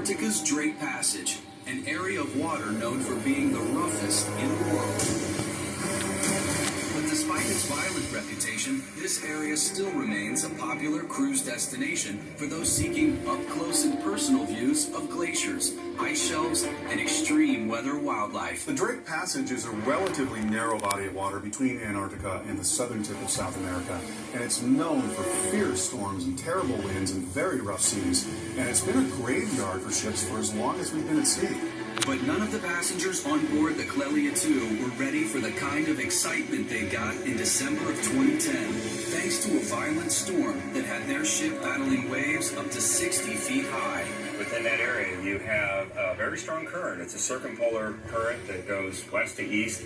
Antarctica's Drake Passage, an area of water known for being the roughest in the world. But despite its violent reputation, this area still remains a popular cruise destination for those seeking up-close and personal views of glaciers, ice shelves, and extreme weather wildlife. The Drake Passage is a relatively narrow body of water between Antarctica and the southern tip of South America, and it's known for fierce storms and terrible winds and very rough seas, and it's been a graveyard for ships for as long as we've been at sea. But none of the passengers on board the Clelia 2 were ready for the kind of excitement they got in December of 2010, thanks to a violent storm that had their ship battling waves up to 60 feet high. Within that area, you have a very strong current. It's a circumpolar current that goes west to east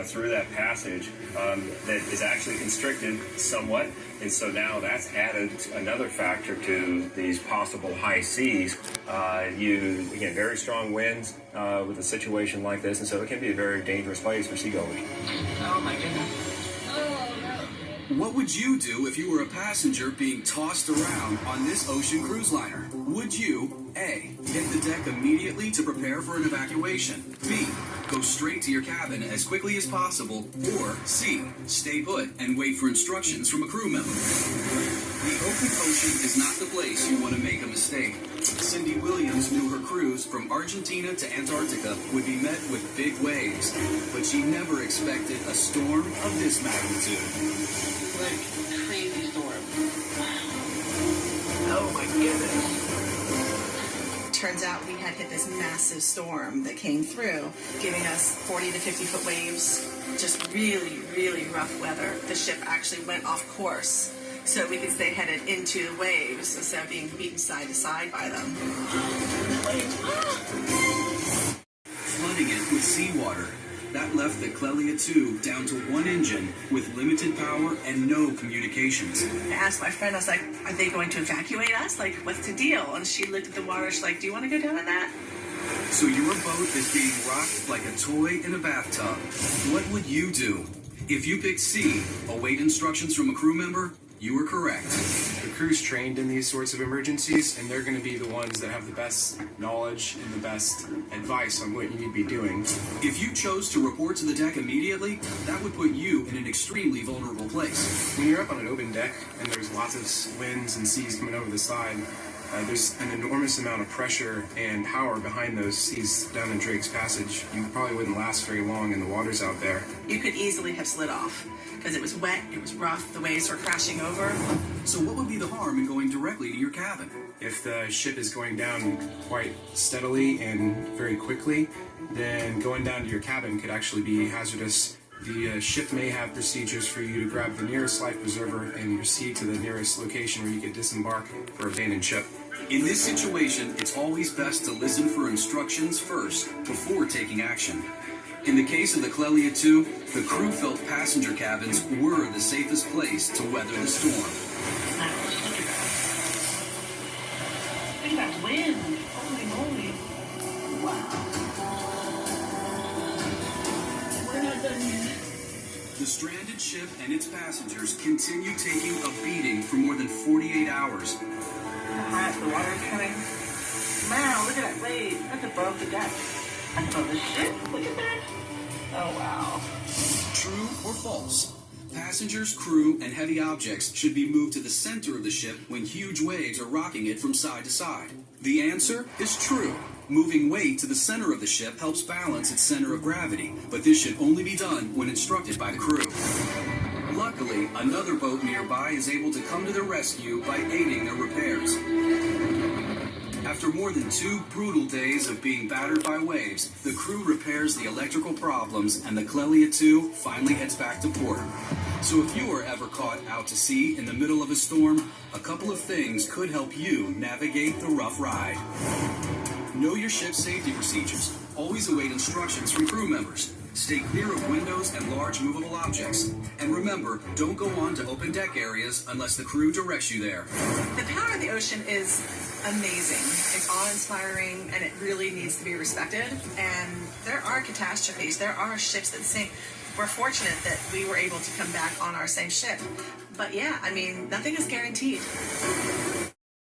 through that passage that is actually constricted somewhat. And so now that's added another factor to these possible high seas. Again, very strong winds with a situation like this, and so it can be a very dangerous place for seagoers. Oh my goodness. What would you do if you were a passenger being tossed around on this ocean cruise liner? Would you, A, hit the deck immediately to prepare for an evacuation, B, go straight to your cabin as quickly as possible, or C, stay put and wait for instructions from a crew member? The open ocean is not the place you want to make a mistake. Cindy Williams knew her cruise from Argentina to Antarctica would be met with big waves, but she never expected a storm of this magnitude. Like crazy storm. Oh my goodness. Turns out we had hit this massive storm that came through, giving us 40 to 50 foot waves, just really, really rough weather. The ship actually went off course so we could stay headed into the waves instead of being beaten side to side by them. Flooding it with seawater. That left the Clelia 2 down to one engine with limited power and no communications. I asked my friend, I was like, are they going to evacuate us? Like, what's the deal? And she looked at the water, she's like, do you want to go down in that? So your boat is being rocked like a toy in a bathtub. What would you do? If you picked C, await instructions from a crew member, you were correct. The crew's trained in these sorts of emergencies, and they're going to be the ones that have the best knowledge and the best advice on what you need to be doing. If you chose to report to the deck immediately, that would put you in an extremely vulnerable place. When you're up on an open deck and there's lots of winds and seas coming over the side, there's an enormous amount of pressure and power behind those seas down in Drake's Passage. You probably wouldn't last very long in the waters out there. You could easily have slid off because it was wet, it was rough, the waves were crashing over. So what would be the harm in going directly to your cabin? If the ship is going down quite steadily and very quickly, then going down to your cabin could actually be hazardous. The ship may have procedures for you to grab the nearest life preserver and proceed to the nearest location where you could disembark for abandoned ship. In this situation, it's always best to listen for instructions first before taking action. In the case of the Clelia 2, the crew felt passenger cabins were the safest place to weather the storm. Now, look at that. Look at that wind. Holy moly. Wow. We're not done yet. The stranded ship and its passengers continue taking a beating for more than 48 hours. The water's coming. Wow, look at that wave. That's above the deck. That's above the ship. Look at that. Oh, wow. True or false? Passengers, crew, and heavy objects should be moved to the center of the ship when huge waves are rocking it from side to side. The answer is true. Moving weight to the center of the ship helps balance its center of gravity, but this should only be done when instructed by the crew. Luckily, another boat nearby is able to come to their rescue by aiding their repairs. After more than 2 brutal days of being battered by waves, the crew repairs the electrical problems and the Clelia 2 finally heads back to port. So if you are ever caught out to sea in the middle of a storm, a couple of things could help you navigate the rough ride. Know your ship's safety procedures. Always await instructions from crew members. Stay clear of windows and large movable objects. And remember, don't go on to open deck areas unless the crew directs you there. The power of the ocean is amazing. It's awe-inspiring, and it really needs to be respected. And there are catastrophes. There are ships that sink. We're fortunate that we were able to come back on our same ship. But yeah, I mean, nothing is guaranteed.